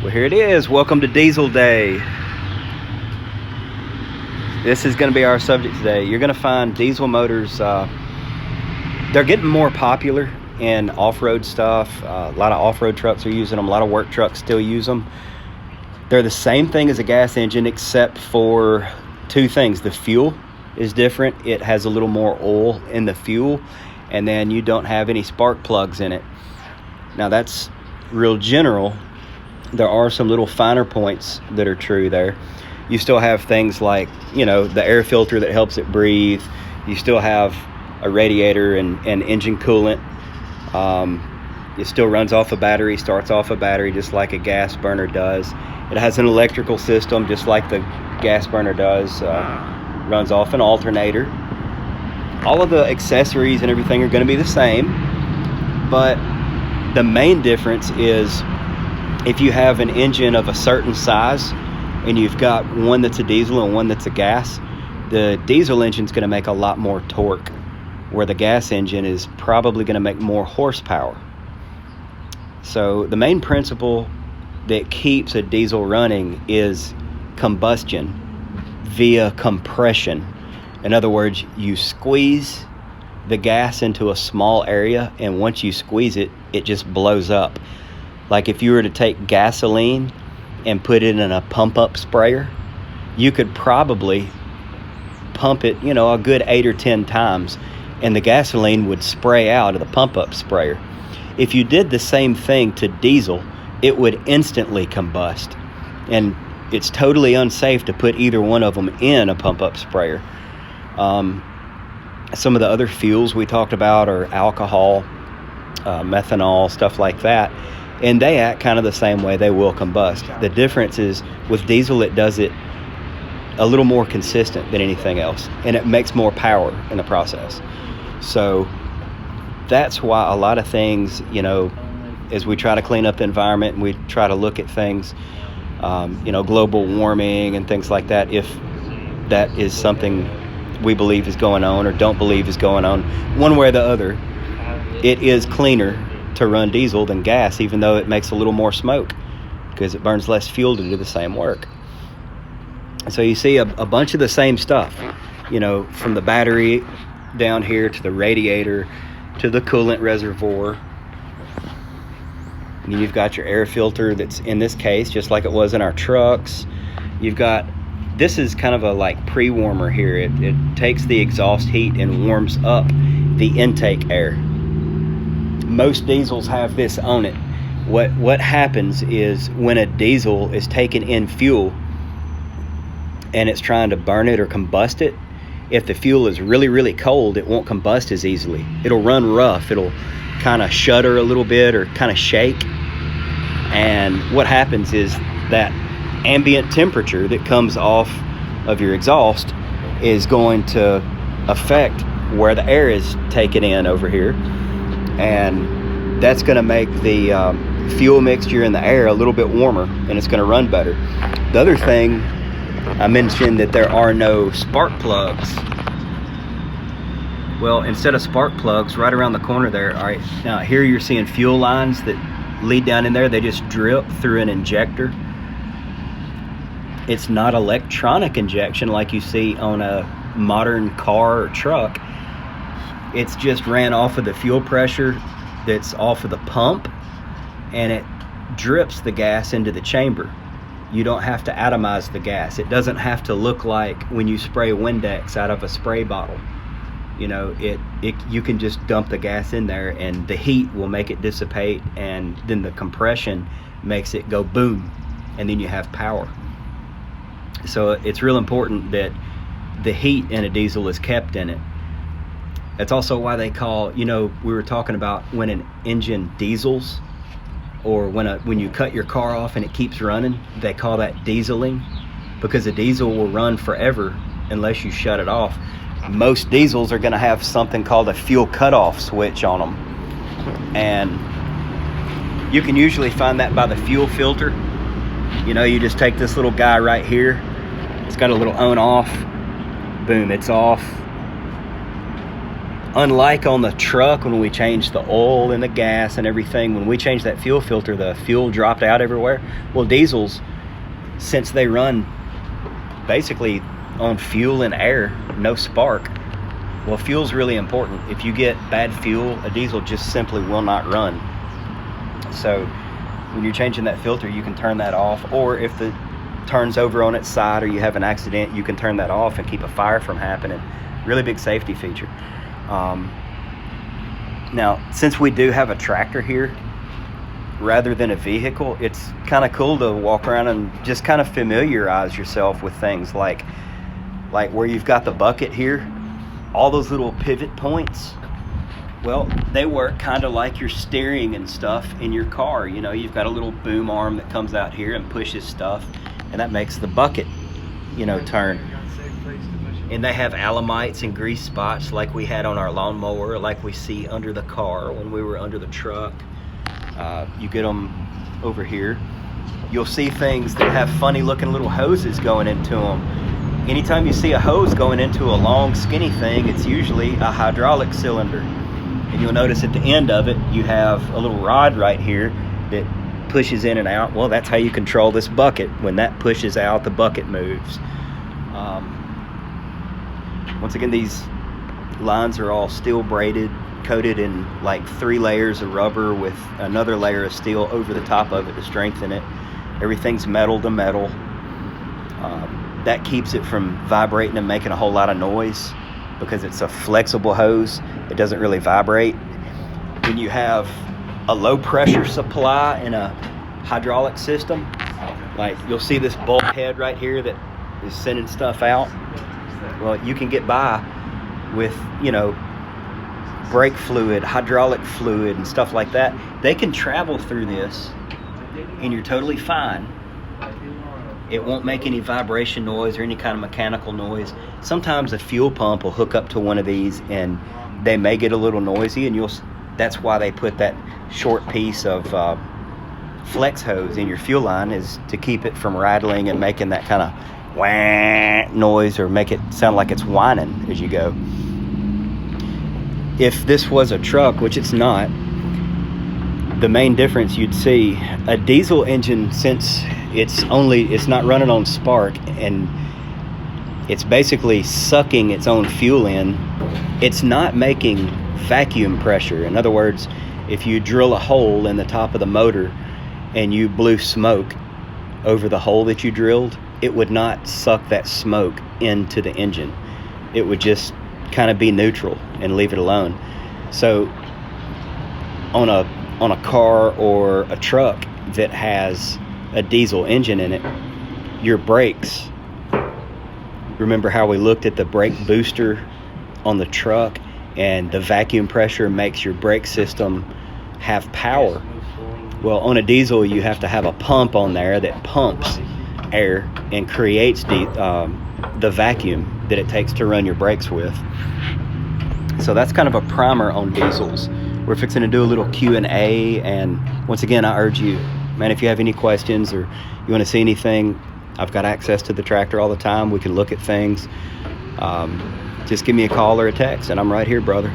Well, here it is. Welcome to Diesel Day. This is going to be our subject today. You're going to find diesel motors, they're getting more popular in off-road stuff. A lot of off-road trucks are using them. A lot of work trucks still use them. They're the same thing as a gas engine except for two things. The fuel is different. It has a little more oil in the fuel, and then you don't have any spark plugs in it. Now that's real general. There are some little finer points that are true there. You still have things like, the air filter that helps it breathe. You still have a radiator and engine coolant. It still runs off a battery, starts off a battery just like a gas burner does. It has an electrical system just like the gas burner does. Runs off an alternator. All of the accessories and everything are going to be the same, but the main difference is if you have an engine of a certain size and you've got one that's a diesel and one that's a gas, the diesel engine is going to make a lot more torque, where the gas engine is probably going to make more horsepower. So the main principle that keeps a diesel running is combustion via compression. In other words, you squeeze the gas into a small area, and once you squeeze it, it just blows up. Like if you were to take gasoline and put it in a pump-up sprayer, you could probably pump it, a good 8 or 10 times, and the gasoline would spray out of the pump-up sprayer. If you did the same thing to diesel, it would instantly combust. And it's totally unsafe to put either one of them in a pump-up sprayer. Some of the other fuels we talked about are alcohol, methanol, stuff like that. And they act kind of the same way. They will combust. The difference is with diesel, it does it a little more consistent than anything else, and it makes more power in the process. So that's why a lot of things, as we try to clean up the environment and we try to look at things, global warming and things like that, if that is something we believe is going on or don't believe is going on, one way or the other, it is cleaner to run diesel than gas, even though it makes a little more smoke because it burns less fuel to do the same work. So you see a bunch of the same stuff, from the battery down here to the radiator to the coolant reservoir. And you've got your air filter that's in this case just like it was in our trucks. This is kind of a like pre-warmer here. It takes the exhaust heat and warms up the intake air. Most diesels have this on it. What happens is when a diesel is taking in fuel and it's trying to burn it or combust it, if the fuel is really, really cold, it won't combust as easily. It'll run rough. It'll kind of shudder a little bit or kind of shake. And what happens is that ambient temperature that comes off of your exhaust is going to affect where the air is taken in over here. And that's going to make the fuel mixture in the air a little bit warmer, and it's going to run better. The other thing, I mentioned that there are no spark plugs. Well, instead of spark plugs, right around the corner there, all right, now here you're seeing fuel lines that lead down in there. They just drip through an injector. It's not electronic injection like you see on a modern car or truck. It's just ran off of the fuel pressure that's off of the pump, and it drips the gas into the chamber. You don't have to atomize the gas. It doesn't have to look like when you spray Windex out of a spray bottle. You can just dump the gas in there and the heat will make it dissipate, and then the compression makes it go boom, and then you have power. So it's real important that the heat in a diesel is kept in it. That's also why they call, we were talking about when an engine diesels, or when you cut your car off and it keeps running, they call that dieseling, because a diesel will run forever unless you shut it off. Most diesels are going to have something called a fuel cutoff switch on them, and you can usually find that by the fuel filter. You just take this little guy right here. It's got a little on off. Boom, it's off. unlike on the truck, when we changed the oil and the gas and everything, when we changed that fuel filter, the fuel dropped out everywhere. Well, diesels, since they run basically on fuel and air, no spark, well, fuel's really important. If you get bad fuel, a diesel just simply will not run. So when you're changing that filter, you can turn that off, or if it turns over on its side or you have an accident, you can turn that off and keep a fire from happening. Really big safety feature. Now, since we do have a tractor here rather than a vehicle, it's kind of cool to walk around and just kind of familiarize yourself with things like where you've got the bucket here, all those little pivot points. Well, they work kind of like your steering and stuff in your car. You know, you've got a little boom arm that comes out here and pushes stuff, and that makes the bucket, you know, turn. And they have alamites and grease spots like we had on our lawnmower, like we see under the car when we were under the truck. You get them over here. You'll see things that have funny looking little hoses going into them. Anytime you see a hose going into a long skinny thing, it's usually a hydraulic cylinder. And you'll notice at the end of it, you have a little rod right here that pushes in and out. Well, that's how you control this bucket. When that pushes out, the bucket moves. Once again, these lines are all steel braided, coated in like 3 layers of rubber with another layer of steel over the top of it to strengthen it. Everything's metal to metal. That keeps it from vibrating and making a whole lot of noise because it's a flexible hose. It doesn't really vibrate. When you have a low pressure supply in a hydraulic system, like you'll see this bulkhead right here that is sending stuff out. Well, you can get by with, you know, brake fluid, hydraulic fluid, and stuff like that. They can travel through this and you're totally fine. It won't make any vibration noise or any kind of mechanical noise. Sometimes a fuel pump will hook up to one of these and they may get a little noisy, and that's why they put that short piece of flex hose in your fuel line, is to keep it from rattling and making that kind of wah noise, or make it sound like it's whining as you go. If this was a truck, which it's not, the main difference you'd see, a diesel engine, since it's not running on spark and it's basically sucking its own fuel in, it's not making vacuum pressure. In other words, if you drill a hole in the top of the motor and you blew smoke over the hole that you drilled, it would not suck that smoke into the engine. It would just kind of be neutral and leave it alone. So on a car or a truck that has a diesel engine in it, your brakes, remember how we looked at the brake booster on the truck, and the vacuum pressure makes your brake system have power? Well, on a diesel, you have to have a pump on there that pumps air and creates the vacuum that it takes to run your brakes with. So that's kind of a primer on diesels. We're fixing to do a little Q&A, and once again, I urge you, man, if you have any questions or you want to see anything, I've got access to the tractor all the time. We can look at things. Just give me a call or a text, and I'm right here, brother.